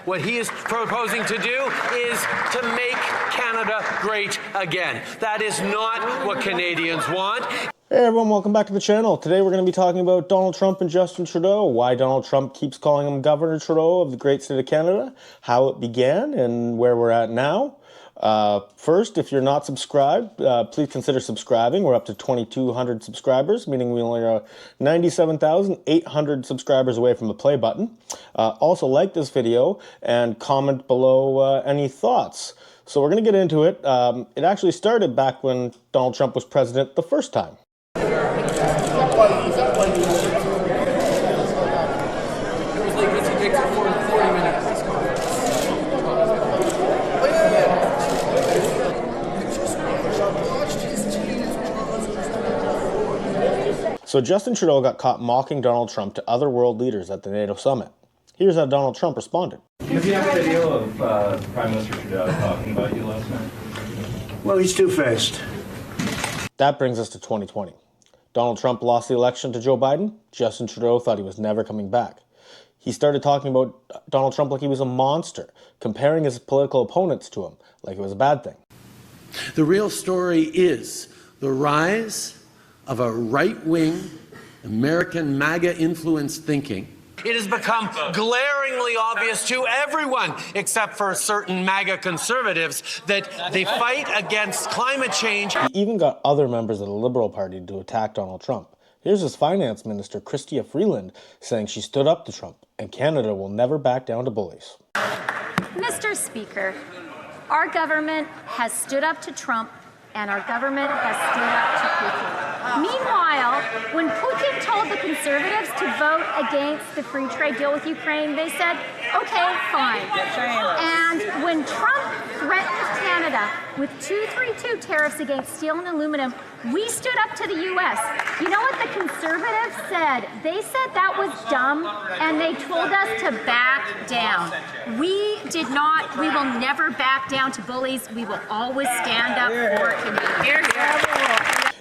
What he is proposing to do is to make Canada great again. That is not what Canadians want. Hey everyone, welcome back to the channel. Today we're going to be talking about Donald Trump and Justin Trudeau, why Donald Trump keeps calling him Governor Trudeau of the great state of Canada, how it began, and where we're at now. First, if you're not subscribed, please consider subscribing. We're up to 2,200 subscribers, meaning we only are 97,800 subscribers away from the play button. Also like this video and comment below any thoughts. So we're going to get into it. It actually started back when Donald Trump was president the first time. So Justin Trudeau got caught mocking Donald Trump to other world leaders at the NATO summit. Here's how Donald Trump responded. Have you have a video of Prime Minister Trudeau talking about you last night? Well, he's two-faced. That brings us to 2020. Donald Trump lost the election to Joe Biden. Justin Trudeau thought he was never coming back. He started talking about Donald Trump like he was a monster, comparing his political opponents to him like it was a bad thing. The real story is the rise of a right-wing American MAGA-influenced thinking. It has become glaringly obvious to everyone, except for certain MAGA conservatives, that the fight against climate change... He even got other members of the Liberal Party to attack Donald Trump. Here's his finance minister, Chrystia Freeland, saying she stood up to Trump, and Canada will never back down to bullies. Mr. Speaker, our government has stood up to Trump, and our government has stood up to Putin. Meanwhile, when Putin told the Conservatives to vote against the free trade deal with Ukraine, they said, okay, fine. And when Trump threatened Canada with 232 tariffs against steel and aluminum, we stood up to the U.S. You know what the Conservatives said? They said that was dumb, and they told us to back down. We did not. We will never back down to bullies. We will always stand up for Canadians.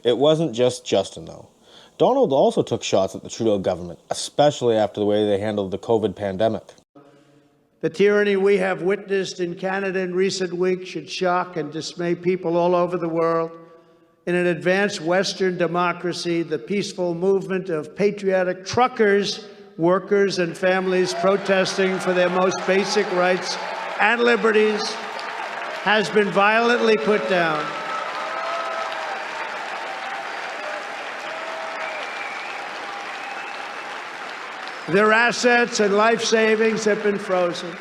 It wasn't just Justin, though. Donald also took shots at the Trudeau government, especially after the way they handled the COVID pandemic. The tyranny we have witnessed in Canada in recent weeks should shock and dismay people all over the world. In an advanced Western democracy, the peaceful movement of patriotic truckers, workers, and families protesting for their most basic rights and liberties has been violently put down. Their assets and life savings have been frozen.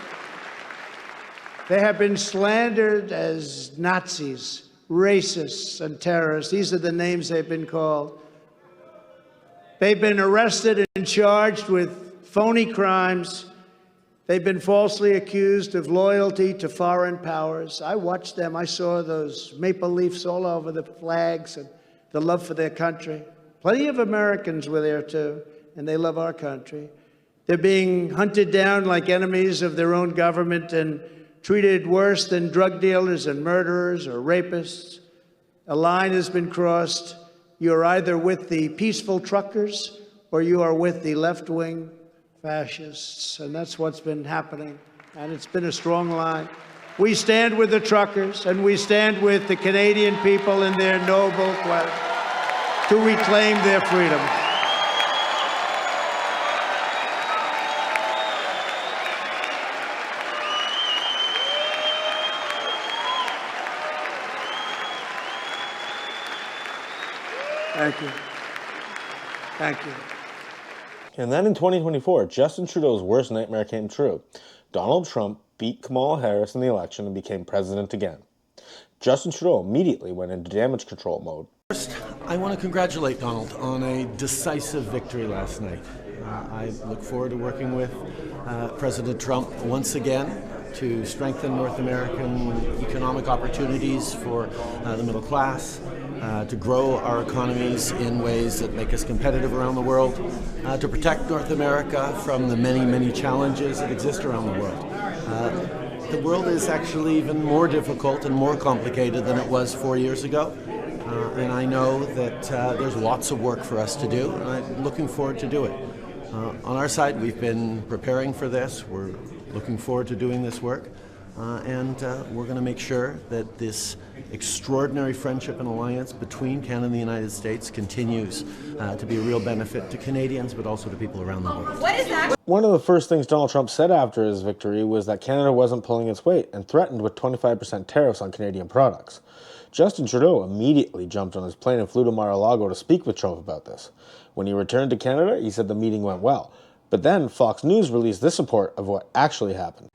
They have been slandered as Nazis, racists, and terrorists. These are the names they've been called. They've been arrested and charged with phony crimes. They've been falsely accused of loyalty to foreign powers. I watched them. I saw those maple leafs all over the flags and the love for their country. Plenty of Americans were there too, and they love our country. They're being hunted down like enemies of their own government and treated worse than drug dealers and murderers or rapists. A line has been crossed. You're either with the peaceful truckers or you are with the left-wing fascists. And that's what's been happening. And it's been a strong line. We stand with the truckers and we stand with the Canadian people in their noble quest to reclaim their freedom. Thank you. Thank you. And then in 2024, Justin Trudeau's worst nightmare came true. Donald Trump beat Kamala Harris in the election and became president again. Justin Trudeau immediately went into damage control mode. First, I want to congratulate Donald on a decisive victory last night. I look forward to working with President Trump once again to strengthen North American economic opportunities for the middle class, to grow our economies in ways that make us competitive around the world, to protect North America from the many, many challenges that exist around the world. The world is actually even more difficult and more complicated than it was 4 years ago. And I know that there's lots of work for us to do, and I'm looking forward to do it. On our side, we've been preparing for this. We're looking forward to doing this work. And we're going to make sure that this extraordinary friendship and alliance between Canada and the United States continues to be a real benefit to Canadians, but also to people around the world. What is that? One of the first things Donald Trump said after his victory was that Canada wasn't pulling its weight and threatened with 25% tariffs on Canadian products. Justin Trudeau immediately jumped on his plane and flew to Mar-a-Lago to speak with Trump about this. When he returned to Canada, he said the meeting went well. But then Fox News released this report of what actually happened.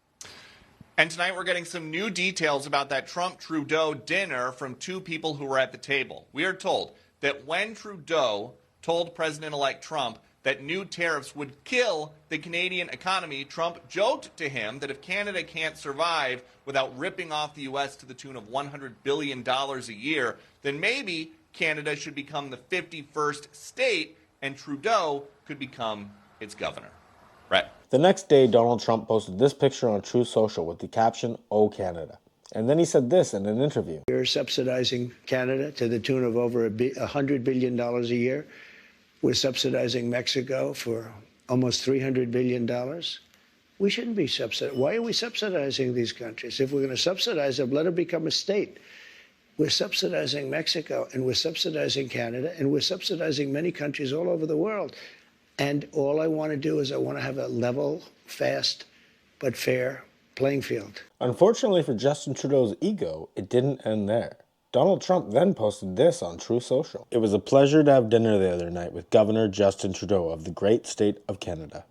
And tonight we're getting some new details about that Trump-Trudeau dinner from two people who were at the table. We are told that when Trudeau told President-elect Trump that new tariffs would kill the Canadian economy, Trump joked to him that if Canada can't survive without ripping off the U.S. to the tune of $100 billion a year, then maybe Canada should become the 51st state and Trudeau could become its governor. Right. The next day, Donald Trump posted this picture on Truth Social with the caption, "Oh Canada." And then he said this in an interview. We're subsidizing Canada to the tune of over $100 billion a year. We're subsidizing Mexico for almost $300 billion. We shouldn't be subsidizing. Why are we subsidizing these countries? If we're going to subsidize them, let them become a state. We're subsidizing Mexico, and we're subsidizing Canada, and we're subsidizing many countries all over the world. And all I want to do is I want to have a level, fast, but fair playing field. Unfortunately for Justin Trudeau's ego, it didn't end there. Donald Trump then posted this on Truth Social. "It was a pleasure to have dinner the other night with Governor Justin Trudeau of the great state of Canada.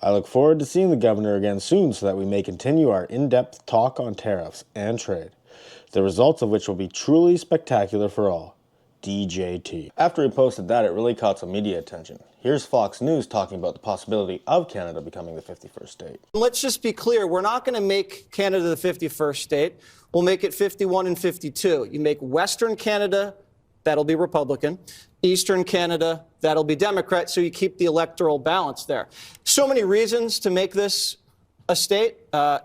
I look forward to seeing the governor again soon so that we may continue our in-depth talk on tariffs and trade, the results of which will be truly spectacular for all. DJT." After he posted that, it really caught some media attention. Here's Fox News talking about the possibility of Canada becoming the 51st state. Let's just be clear. We're not going to make Canada the 51st state. We'll make it 51 and 52. You make Western Canada, that'll be Republican. Eastern Canada, that'll be Democrat, so you keep the electoral balance there. So many reasons to make this a state. I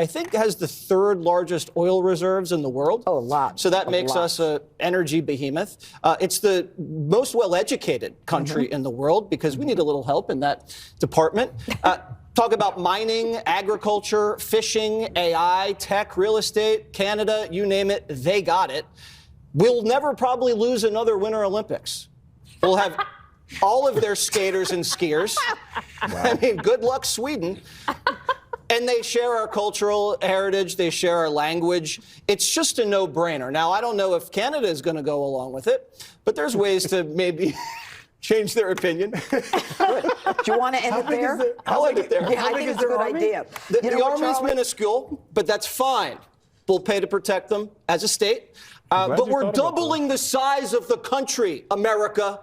think, has the third largest oil reserves in the world. Oh, a lot. So that makes us an energy behemoth. It's the most well-educated country in the world because we need a little help in that department. Talk about mining, agriculture, fishing, AI, tech, real estate, Canada, you name it, they got it. We'll never probably lose another Winter Olympics. We'll have all of their skaters and skiers. Wow. I mean, good luck, Sweden. And they share our cultural heritage. They share our language. It's just a no-brainer. Now, I don't know if Canada is going to go along with it, but there's ways to maybe change their opinion. Do you want to end it there? I'll end it there. Yeah, I think it's a good idea. The army's minuscule, but that's fine. We'll pay to protect them as a state. But we're doubling the size of the country, America.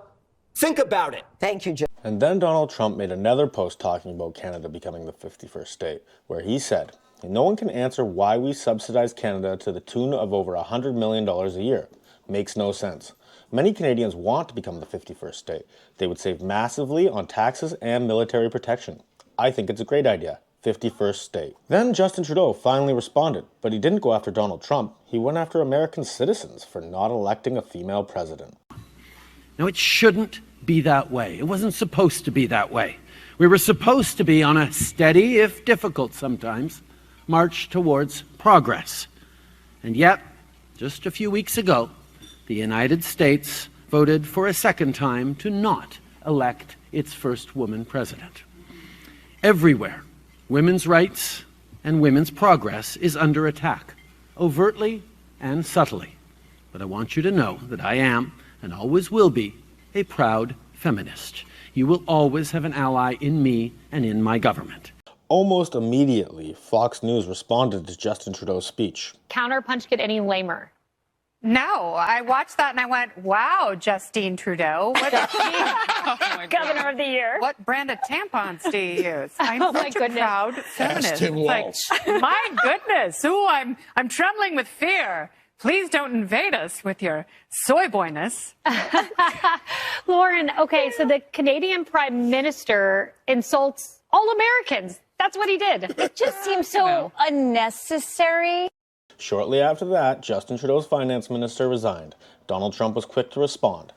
Think about it. Thank you, Jim. And then Donald Trump made another post talking about Canada becoming the 51st state, where he said, "No one can answer why we subsidize Canada to the tune of over $100 million a year. Makes no sense. Many Canadians want to become the 51st state. They would save massively on taxes and military protection. I think it's a great idea. 51st state." Then Justin Trudeau finally responded, but he didn't go after Donald Trump. He went after American citizens for not electing a female president. No, it shouldn't be that way. It wasn't supposed to be that way. We were supposed to be on a steady, if difficult sometimes, march towards progress. And yet, just a few weeks ago, the United States voted for a second time to not elect its first woman president. Everywhere, women's rights and women's progress is under attack, overtly and subtly. But I want you to know that I am, and always will be, a proud feminist. You will always have an ally in me and in my government. Almost immediately, Fox News responded to Justin Trudeau's speech. Counterpunch get any lamer? No, I watched that and I went, wow, Justine Trudeau. What Governor of the year. What brand of tampons do you use? I'm Oh, my such a goodness. proud feminist. It's like, my goodness. Ooh, I'm trembling with fear. Please don't invade us with your soy boyness. Lauren, okay, so the Canadian Prime Minister insults all Americans. That's what he did. It just seems so unnecessary. Shortly after that, Justin Trudeau's finance minister resigned. Donald Trump was quick to respond.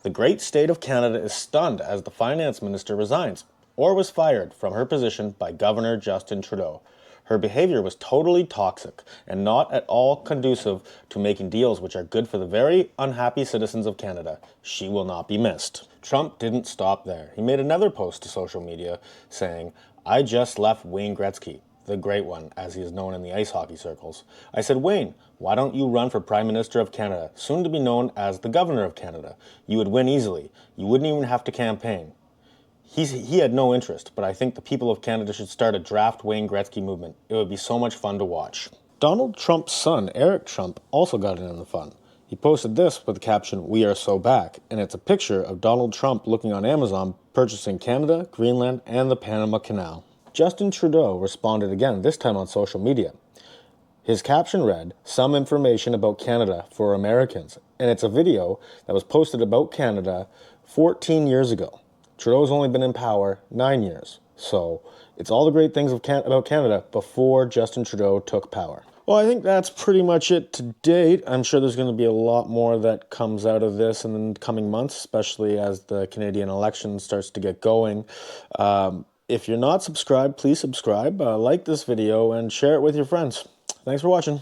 The great state of Canada is stunned as the finance minister resigns. or was fired from her position by Governor Justin Trudeau. Her behavior was totally toxic and not at all conducive to making deals which are good for the very unhappy citizens of Canada. She will not be missed. Trump didn't stop there. He made another post to social media saying, "I just left Wayne Gretzky, the great one, as he is known in the ice hockey circles. I said, Wayne, why don't you run for Prime Minister of Canada, soon to be known as the Governor of Canada? You would win easily. You wouldn't even have to campaign." He had no interest, but I think the people of Canada should start a draft Wayne Gretzky movement. It would be so much fun to watch. Donald Trump's son, Eric Trump, also got in on the fun. He posted this with the caption, "We are so back," and it's a picture of Donald Trump looking on Amazon, purchasing Canada, Greenland, and the Panama Canal. Justin Trudeau responded again, this time on social media. His caption read, "Some information about Canada for Americans," and it's a video that was posted about Canada 14 years ago. Trudeau's only been in power 9 years, so it's all the great things about Canada before Justin Trudeau took power. Well, I think that's pretty much it to date. I'm sure there's going to be a lot more that comes out of this in the coming months, especially as the Canadian election starts to get going. If you're not subscribed, please subscribe, like this video, and share it with your friends. Thanks for watching.